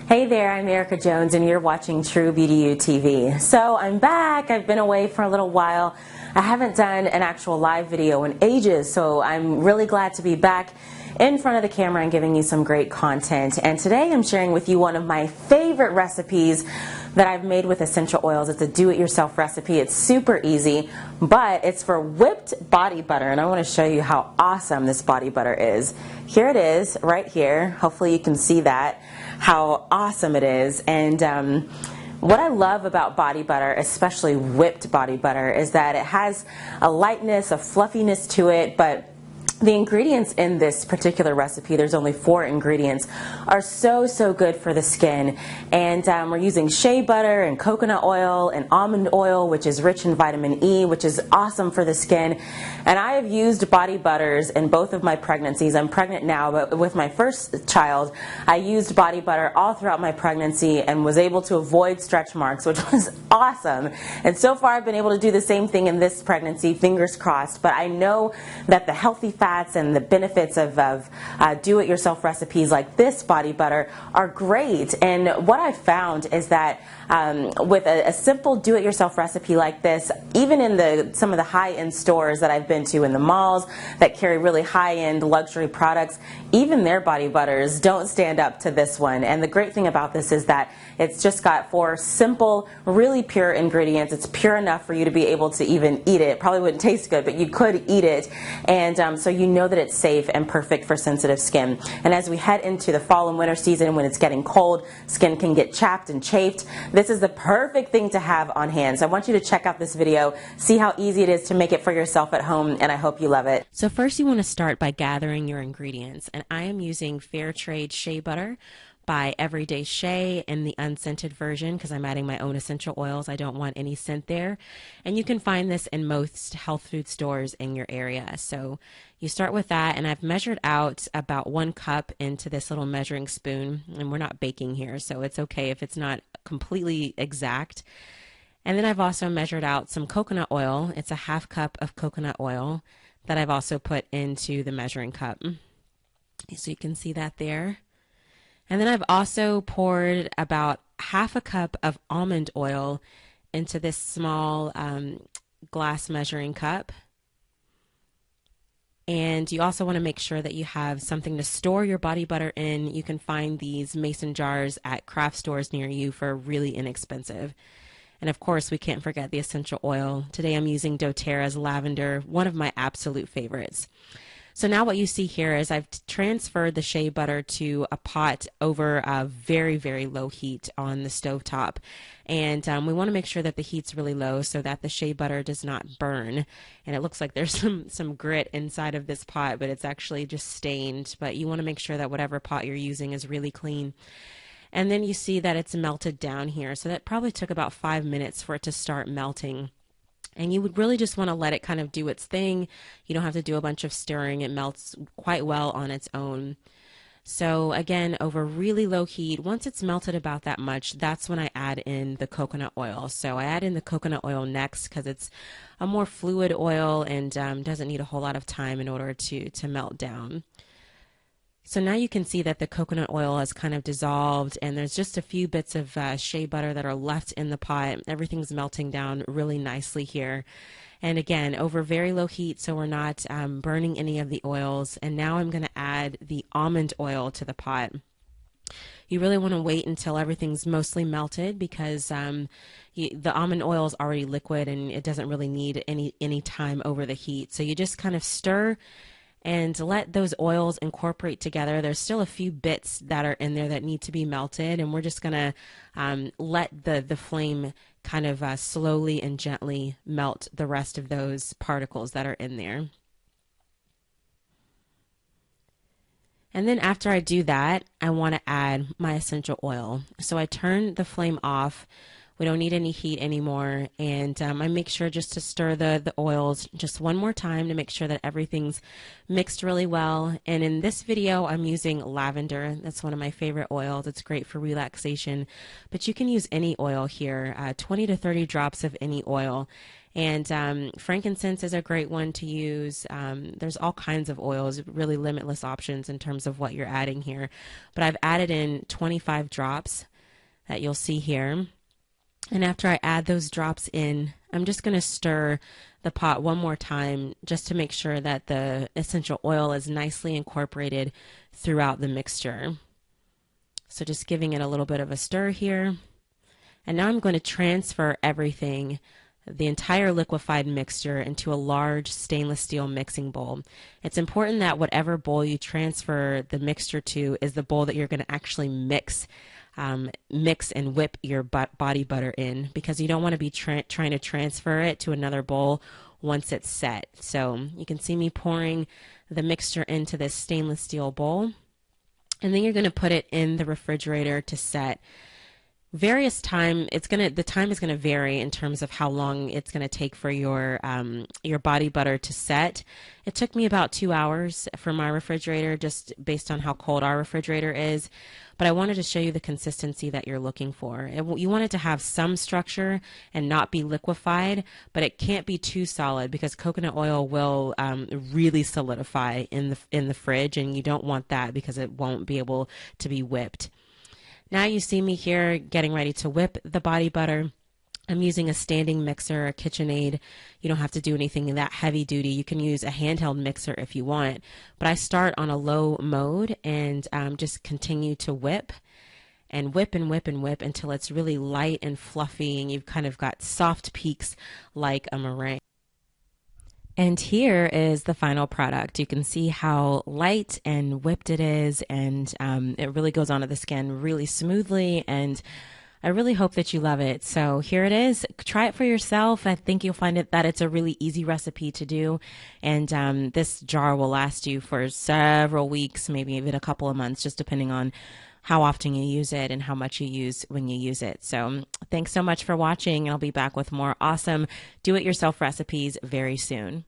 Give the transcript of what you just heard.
Hey there, I'm Erica Jones and you're watching True BDU TV. So I'm back. I've been away for a little while. I haven't done an actual live video in ages, so I'm really glad to be back in front of the camera and giving you some great content. And today I'm sharing with you one of my favorite recipes that I've made with essential oils. It's a do-it-yourself recipe. It's super easy, but it's for whipped body butter, and I want to show you how awesome this body butter is. Here it is, right here. Hopefully you can see that, how awesome it is. And what I love about body butter, especially whipped body butter, is that it has a lightness, a fluffiness to it, but the ingredients in this particular recipe, there's only 4 ingredients, are so good for the skin. And we're using shea butter and coconut oil and almond oil, which is rich in vitamin E, which is awesome for the skin. And I have used body butters in both of my pregnancies. I'm pregnant now, but with my first child, I used body butter all throughout my pregnancy and was able to avoid stretch marks, which was awesome. And so far I've been able to do the same thing in this pregnancy, fingers crossed. But I know that the healthy fats and the benefits of do-it-yourself recipes like this body butter are great. And what I've found is that with a simple do-it-yourself recipe like this, even in some of the high-end stores that I've been to in the malls that carry really high-end luxury products, even their body butters don't stand up to this one. And the great thing about this is that it's just got 4 simple, really pure ingredients. It's pure enough for you to be able to even eat it. It probably wouldn't taste good, but you could eat it. And so you know that it's safe and perfect for sensitive skin. And as we head into the fall and winter season, when it's getting cold, skin can get chapped and chafed, this is the perfect thing to have on hand. So I want you to check out this video, see how easy it is to make it for yourself at home, and I hope you love it. So first you want to start by gathering your ingredients, and I am using fair trade shea butter by Everyday Shea in the unscented version because I'm adding my own essential oils. I don't want any scent there. And you can find this in most health food stores in your area. So you start with that, and I've measured out about 1 cup into this little measuring spoon, and we're not baking here, so it's okay if it's not completely exact. And then I've also measured out some coconut oil. It's a 1/2 cup of coconut oil that I've also put into the measuring cup. So you can see that there. And then I've also poured about 1/2 cup of almond oil into this small glass measuring cup. And you also want to make sure that you have something to store your body butter in. You can find these mason jars at craft stores near you for really inexpensive. And of course, we can't forget the essential oil. Today I'm using doTERRA's lavender, one of my absolute favorites. So now what you see here is I've transferred the shea butter to a pot over a very low heat on the stovetop. And we want to make sure that the heat's really low so that the shea butter does not burn. And it looks like there's some grit inside of this pot, but it's actually just stained. But you want to make sure that whatever pot you're using is really clean. And then you see that it's melted down here. So that probably took about 5 minutes for it to start melting. And you would really just want to let it kind of do its thing. You don't have to do a bunch of stirring. It melts quite well on its own. So again, over really low heat, once it's melted about that much, that's when I add in the coconut oil. So I add in the coconut oil next because it's a more fluid oil and doesn't need a whole lot of time in order to melt down. So now you can see that the coconut oil has kind of dissolved, and there's just a few bits of shea butter that are left in the pot. Everything's melting down really nicely here. And again, over very low heat, so we're not burning any of the oils. And now I'm going to add the almond oil to the pot. You really want to wait until everything's mostly melted because the almond oil is already liquid and it doesn't really need any time over the heat. So you just kind of stir and let those oils incorporate together. There's still a few bits that are in there that need to be melted, and we're just going to let the flame kind of slowly and gently melt the rest of those particles that are in there. And then after I do that, I want to add my essential oil. So I turn the flame off. We don't need any heat anymore, and I make sure just to stir the oils just one more time to make sure that everything's mixed really well. And in this video, I'm using lavender. That's one of my favorite oils. It's great for relaxation, but you can use any oil here, 20 to 30 drops of any oil. And frankincense is a great one to use. There's all kinds of oils, really limitless options in terms of what you're adding here. But I've added in 25 drops that you'll see here. And after I add those drops in, I'm just going to stir the pot one more time just to make sure that the essential oil is nicely incorporated throughout the mixture. So just giving it a little bit of a stir here. And now I'm going to transfer everything, the entire liquefied mixture, into a large stainless steel mixing bowl. It's important that whatever bowl you transfer the mixture to is the bowl that you're going to actually mix and whip your body butter in, because you don't want to be trying to transfer it to another bowl once it's set. So you can see me pouring the mixture into this stainless steel bowl, and then you're going to put it in the refrigerator to set. The time is going to vary in terms of how long it's going to take for your body butter to set. It took me about 2 hours for my refrigerator, just based on how cold our refrigerator is. But I wanted to show you the consistency that you're looking for. You want it to have some structure and not be liquefied, but it can't be too solid, because coconut oil will really solidify in the fridge, and you don't want that because it won't be able to be whipped. Now you see me here getting ready to whip the body butter. I'm using a standing mixer, a KitchenAid. You don't have to do anything that heavy duty. You can use a handheld mixer if you want. But I start on a low mode and just continue to whip and whip and whip and whip until it's really light and fluffy and you've kind of got soft peaks like a meringue. And here is the final product. You can see how light and whipped it is, and it really goes onto the skin really smoothly, and I really hope that you love it. So here it is. Try it for yourself. I think you'll find that it's a really easy recipe to do, and this jar will last you for several weeks, maybe even a couple of months, just depending on how often you use it and how much you use when you use it. So thanks so much for watching. I'll be back with more awesome do-it-yourself recipes very soon.